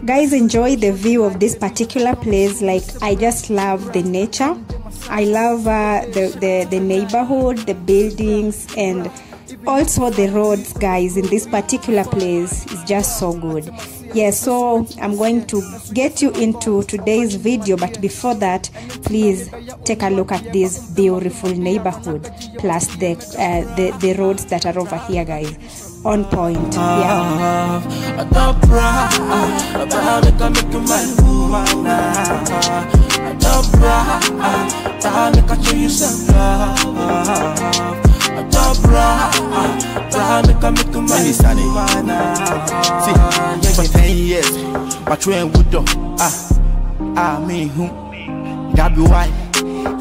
Guys, enjoy the view of this particular place. Like, I just love the nature. I love the neighborhood, the buildings, and also the roads, guys, in this particular place is just so good. Yes, so I'm going to get you into today's video, but before that, please take a look at this beautiful neighborhood plus the roads that are over here, guys. On point. Yeah. For 10 years, but you ain't wood me who that be why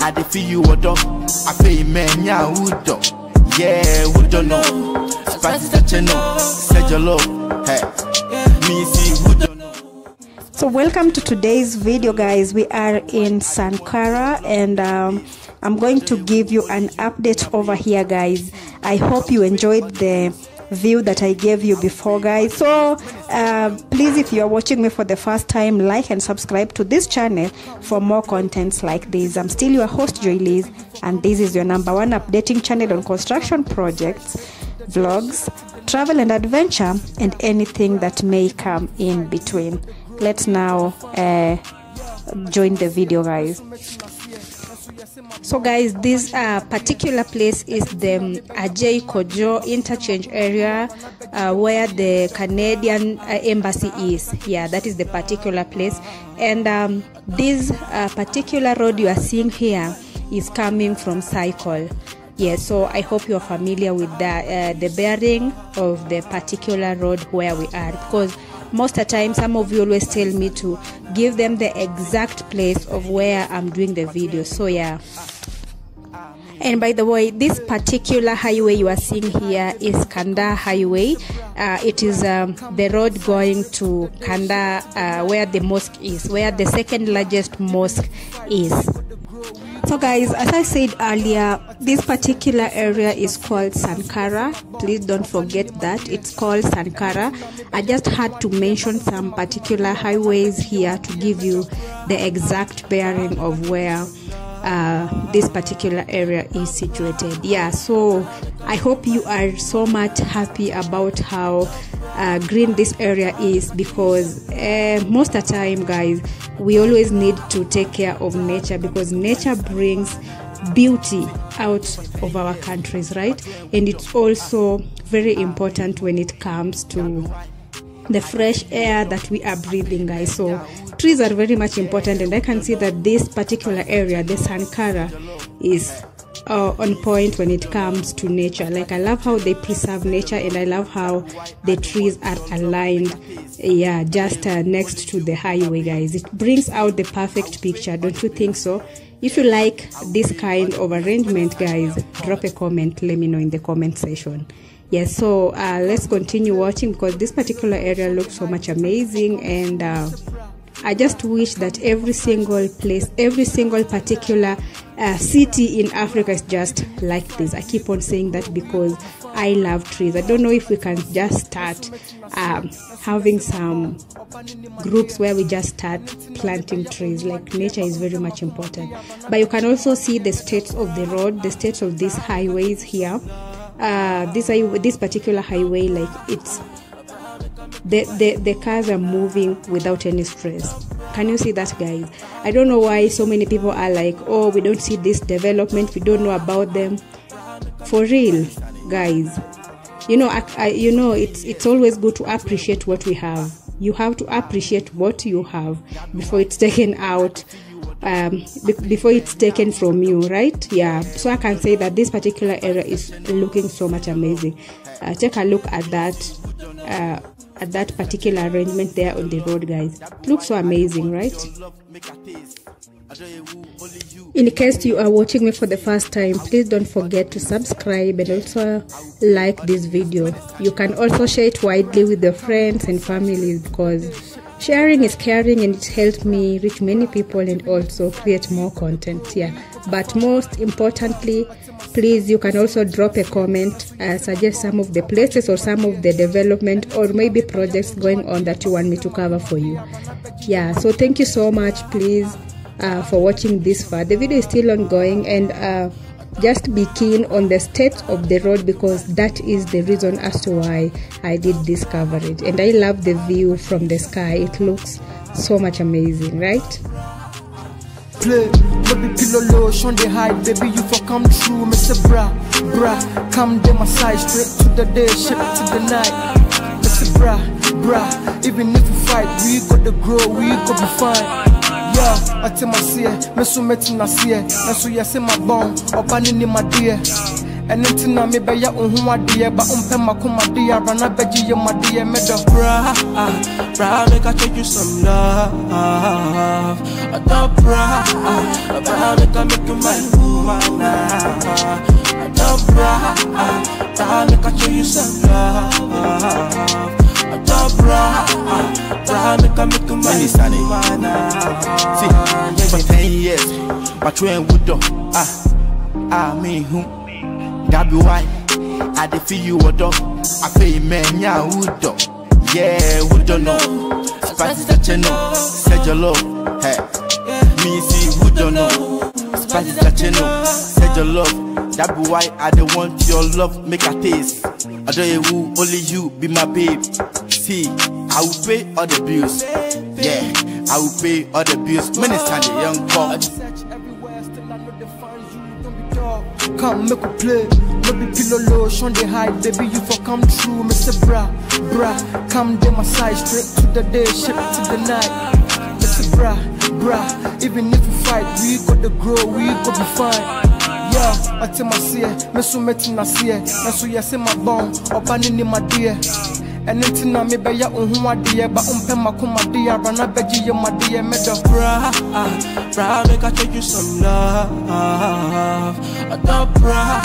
I defeat you a dog. I pay man, yeah, wood dog. Yeah, we don't know. Spicy that you know, said your love. Hey, me see who don't know. So welcome to today's video, guys. We are in Sankara, and I'm going to give you an update over here, guys. I hope you enjoyed the view that I gave you before, guys. So please, if you are watching me for the first time, like and subscribe to this channel for more contents like this. I'm still your host, Joy Liz, and this is your #1 updating channel on construction projects, vlogs, travel and adventure, and anything that may come in between. Let's now join the video, guys. So guys, this particular place is the Ajay Kojo interchange area where the Canadian embassy is. Yeah, that is the particular place. And this particular road you are seeing here is coming from Cycle. Yeah, so I hope you're familiar with the bearing of the particular road where we are, because most of the time some of you always tell me to give them the exact place of where I'm doing the video. So yeah. And by the way, this particular highway you are seeing here is Kanda Highway. It is the road going to Kanda, where the mosque is, where the second largest mosque is. So guys, as I said earlier, this particular area is called Sankara. Please don't forget that it's called Sankara. I just had to mention some particular highways here to give you the exact bearing of where this particular area is situated. Yeah, so I hope you are so much happy about how green this area is, because most of the time, guys, we always need to take care of nature, because nature brings beauty out of our countries, right? And it's also very important when it comes to the fresh air that we are breathing, guys. So trees are very much important, and I can see that this particular area, the Sankara, is on point when it comes to nature. Like, I love how they preserve nature, and I love how the trees are aligned, yeah, just next to the highway, guys. It brings out the perfect picture, don't you think so? If you like this kind of arrangement, guys, drop a comment, let me know in the comment section. Yes, so let's continue watching, because this particular area looks so much amazing, and I just wish that every single place, every single particular city in Africa is just like this. I keep on saying that because I love trees. I don't know if we can just start having some groups where we just start planting trees. Like, nature is very much important. But you can also see the states of the road, the states of these highways here. This particular highway, like, it's the cars are moving without any stress. Can you see that, guys? I don't know why so many people are like, oh, we don't see this development, we don't know about them. For real, guys, you know, it's always good to appreciate what we have. You have to appreciate what you have before it's taken out, before it's taken from you, right? Yeah, so I can say that this particular area is looking so much amazing. Take a look at that particular arrangement there on the road, guys. It looks so amazing, right? In case you are watching me for the first time, please don't forget to subscribe and also like this video. You can also share it widely with your friends and families, because sharing is caring, and it helps me reach many people and also create more content. Yeah, but most importantly, please, you can also drop a comment, suggest some of the places or some of the development or maybe projects going on that you want me to cover for you. Yeah, so thank you so much, please, for watching this far. The video is still ongoing, and just be keen on the state of the road, because that is the reason as to why I did this coverage. And I love the view from the sky. It looks so much amazing, right? Play, baby pillow lotion they hide, baby you for come true, Mr. Bra, come them my side, straight to the day, ship to the night. Mr. Bra, even if we fight, we got to grow, we got to be fine. Yeah, I tell my seer, me so met na seer, and so you say my bone, or banning in my dear. And until now, maybe ya unhuwa dear, but my kuma dear, run a veggie, my dear, medal. Bra, make I take you some love. I don't bra, make I make you my woman. I don't bra, make I show you some love. I don't bra, make I make you my woman. See, for 10 years, my train would do. I mean, who? That be why I dey feel you a dog. I feel man, yeah, would do. Yeah, would do know. Spicy that you know, said your love. Hey, me see, would do know. Spicy that you know, said your love. That be why I don't want your love, make a taste. I don't who, only you be my babe. See, I will pay all the bills. Yeah, I will pay all the bills. Minister the young God. Come make a play, baby pillow lotion they hide, baby you for come true, Mr. Bra, come them my side, straight to the day, ship to the night. Mr. Bra, even if we fight, we got to grow, we got to be fine. Yeah, I tell my seer, me so met na seer, and so you say my bone, or banning in my dear. And until now, maybe ya unhuwa dear, but my kuma dear, run a veggie, my dear, medal. Bra, make I take you some love. I don't bra,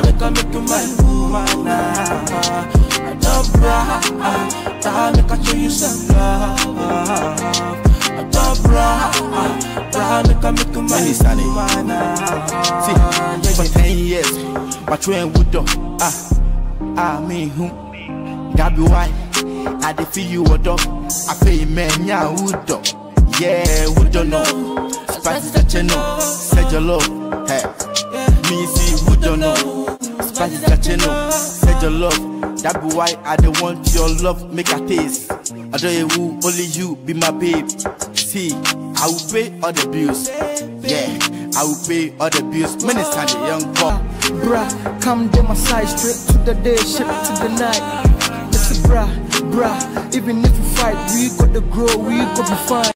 make I make you my woman. I don't bra, make I show you some love. I don't bra, make I make you my woman. See, for 10 years, my train would do. I mean, who? That be why I dey feel you a dog. I feel man, yeah, would do. Yeah, would you know? Spicy that you know, said your love. Hey, me see, would you know? Spicy that you know, said your love. That be why I don't want your love, make a taste. I don't who, only you be my babe. See, I will pay all the bills. Yeah, I will pay all the bills. Minister the young God. Bra, come them my side, straight to the day, ship to the night. Bra, even if we fight, we got to grow, we got to be fine.